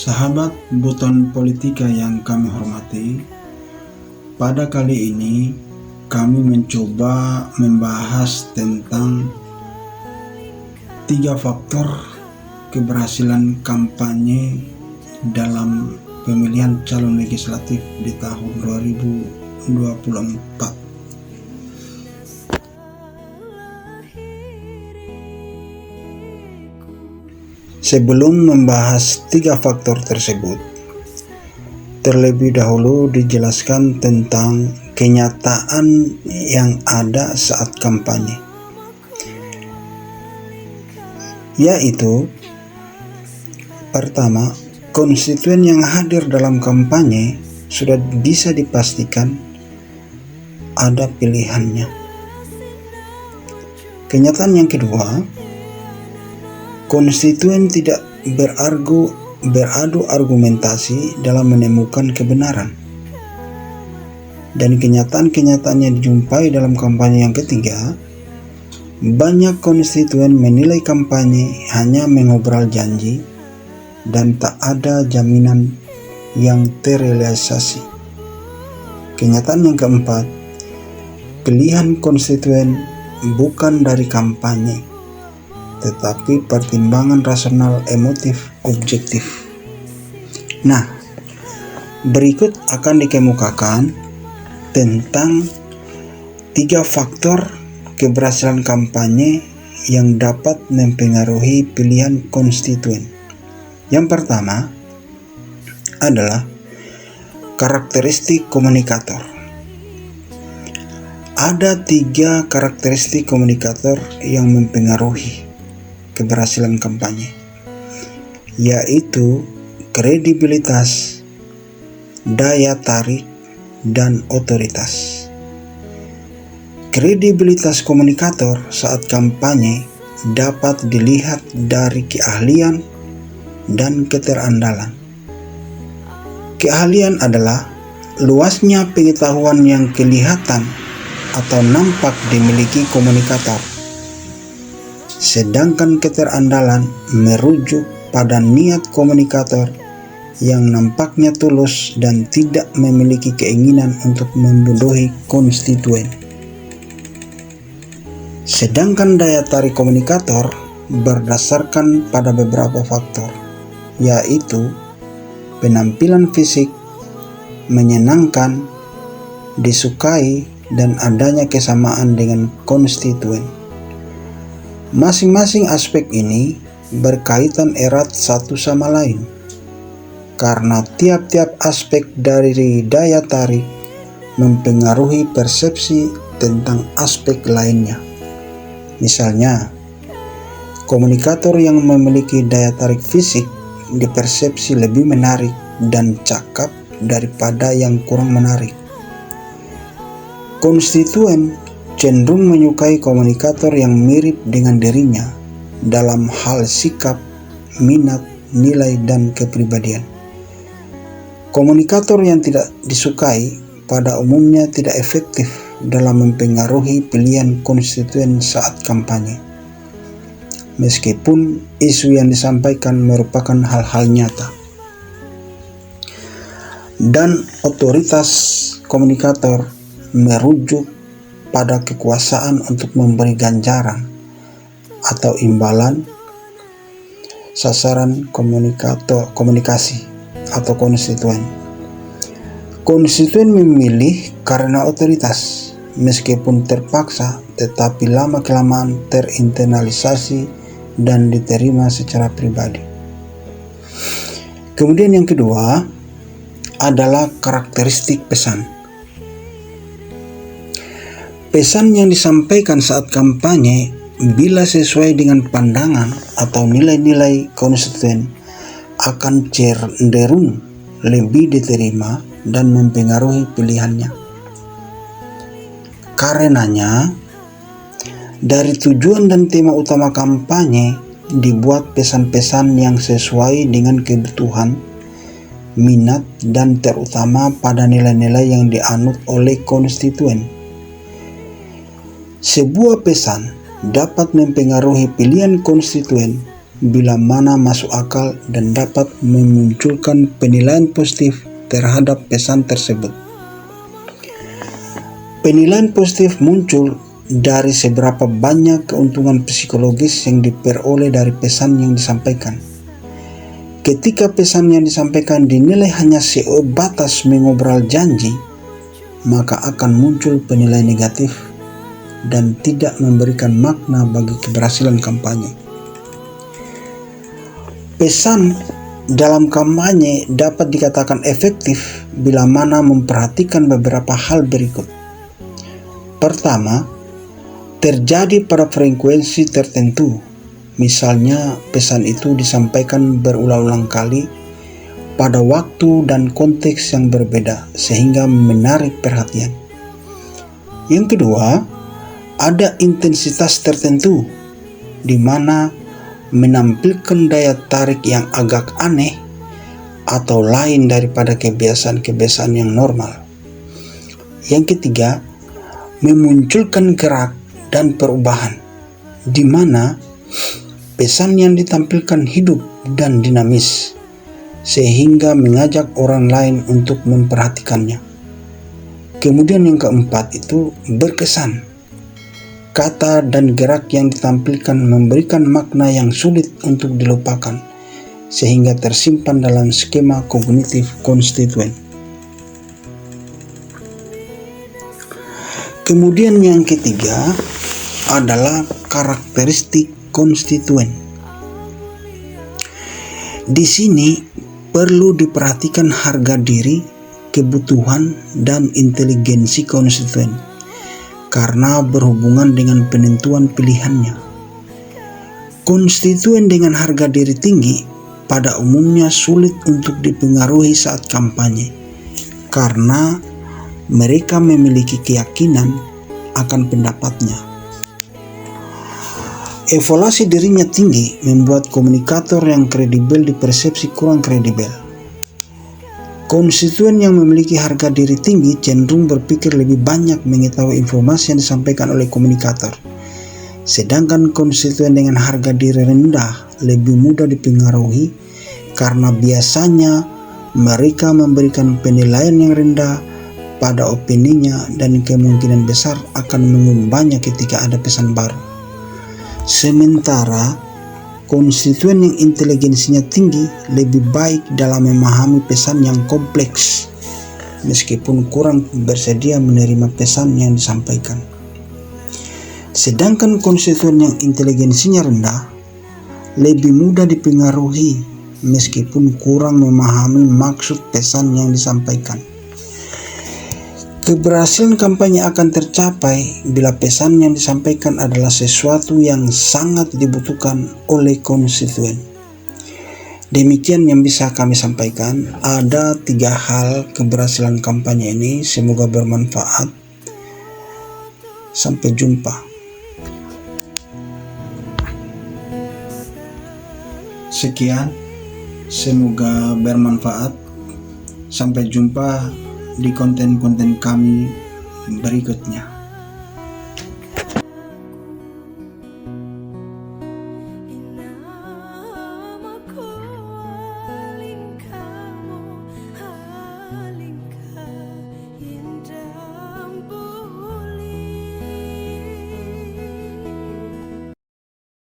Sahabat Buton Politika yang kami hormati, pada kali ini kami mencoba membahas tentang 3 faktor keberhasilan kampanye dalam pemilihan calon legislatif di tahun 2024. Sebelum membahas 3 faktor tersebut, terlebih dahulu dijelaskan tentang kenyataan yang ada saat kampanye, yaitu pertama, konstituen yang hadir dalam kampanye sudah bisa dipastikan ada pilihannya. Kenyataan yang kedua, konstituen tidak beradu argumentasi dalam menemukan kebenaran. Dan kenyataan-kenyataan yang dijumpai dalam kampanye yang ketiga, banyak konstituen menilai kampanye hanya mengobrol janji dan tak ada jaminan yang terrealisasi. Kenyataan yang keempat, pilihan konstituen bukan dari kampanye, tetapi pertimbangan rasional, emotif, objektif. Nah, berikut akan dikemukakan tentang 3 faktor keberhasilan kampanye yang dapat mempengaruhi pilihan konstituen. Yang pertama adalah karakteristik komunikator. Ada 3 karakteristik komunikator yang mempengaruhi keberhasilan kampanye, yaitu kredibilitas, daya tarik, dan otoritas. Kredibilitas komunikator saat kampanye dapat dilihat dari keahlian dan keterandalan. Keahlian adalah luasnya pengetahuan yang kelihatan atau nampak dimiliki komunikator. Sedangkan keterandalan merujuk pada niat komunikator yang nampaknya tulus dan tidak memiliki keinginan untuk membodohi konstituen. Sedangkan daya tarik komunikator berdasarkan pada beberapa faktor, yaitu penampilan fisik, menyenangkan, disukai, dan adanya kesamaan dengan konstituen. Masing-masing aspek ini berkaitan erat satu sama lain, karena tiap-tiap aspek dari daya tarik mempengaruhi persepsi tentang aspek lainnya. Misalnya, komunikator yang memiliki daya tarik fisik dipersepsi lebih menarik dan cakap daripada yang kurang menarik. Konstituen cenderung menyukai komunikator yang mirip dengan dirinya dalam hal sikap, minat, nilai, dan kepribadian. Komunikator yang tidak disukai pada umumnya tidak efektif dalam mempengaruhi pilihan konstituen saat kampanye, meskipun isu yang disampaikan merupakan hal-hal nyata. Dan otoritas komunikator merujuk pada kekuasaan untuk memberi ganjaran atau imbalan sasaran komunikasi atau konstituen. Konstituen memilih karena otoritas, meskipun terpaksa, tetapi lama-kelamaan terinternalisasi dan diterima secara pribadi. Kemudian yang kedua adalah karakteristik pesan. Pesan yang disampaikan saat kampanye bila sesuai dengan pandangan atau nilai-nilai konstituen akan cenderung lebih diterima dan mempengaruhi pilihannya. Karenanya, dari tujuan dan tema utama kampanye dibuat pesan-pesan yang sesuai dengan kebutuhan, minat, dan terutama pada nilai-nilai yang dianut oleh konstituen. Sebuah pesan dapat mempengaruhi pilihan konstituen bila mana masuk akal dan dapat memunculkan penilaian positif terhadap pesan tersebut. Penilaian positif muncul dari seberapa banyak keuntungan psikologis yang diperoleh dari pesan yang disampaikan. Ketika pesan yang disampaikan dinilai hanya sebatas mengobrol janji, maka akan muncul penilaian negatif dan tidak memberikan makna bagi keberhasilan kampanye. Pesan dalam kampanye dapat dikatakan efektif bila mana memperhatikan beberapa hal berikut. Pertama, terjadi pada frekuensi tertentu. Misalnya, pesan itu disampaikan berulang-ulang kali pada waktu dan konteks yang berbeda sehingga menarik perhatian. Yang kedua, ada intensitas tertentu di mana menampilkan daya tarik yang agak aneh atau lain daripada kebiasaan-kebiasaan yang normal. Yang ketiga, memunculkan gerak dan perubahan, di mana pesan yang ditampilkan hidup dan dinamis, sehingga mengajak orang lain untuk memperhatikannya. Kemudian yang keempat itu berkesan. Kata dan gerak yang ditampilkan memberikan makna yang sulit untuk dilupakan, sehingga tersimpan dalam skema kognitif konstituen. Kemudian yang ketiga adalah karakteristik konstituen. Di sini perlu diperhatikan harga diri, kebutuhan, dan inteligensi konstituen, karena berhubungan dengan penentuan pilihannya. Konstituen dengan harga diri tinggi pada umumnya sulit untuk dipengaruhi saat kampanye, karena mereka memiliki keyakinan akan pendapatnya. Evaluasi dirinya tinggi membuat komunikator yang kredibel dipersepsi kurang kredibel. Konstituen yang memiliki harga diri tinggi cenderung berpikir lebih banyak mengetahui informasi yang disampaikan oleh komunikator. Sedangkan konstituen dengan harga diri rendah lebih mudah dipengaruhi karena biasanya mereka memberikan penilaian yang rendah pada opininya dan kemungkinan besar akan mengubahnya ketika ada pesan baru. Sementara konstituen yang inteligensinya tinggi lebih baik dalam memahami pesan yang kompleks, meskipun kurang bersedia menerima pesan yang disampaikan. Sedangkan konstituen yang inteligensinya rendah lebih mudah dipengaruhi, meskipun kurang memahami maksud pesan yang disampaikan. Keberhasilan kampanye akan tercapai bila pesan yang disampaikan adalah sesuatu yang sangat dibutuhkan oleh konstituen. Demikian yang bisa kami sampaikan. Ada 3 hal keberhasilan kampanye ini. Semoga bermanfaat. Sampai jumpa. Sekian, semoga bermanfaat. Sampai jumpa di konten-konten kami berikutnya.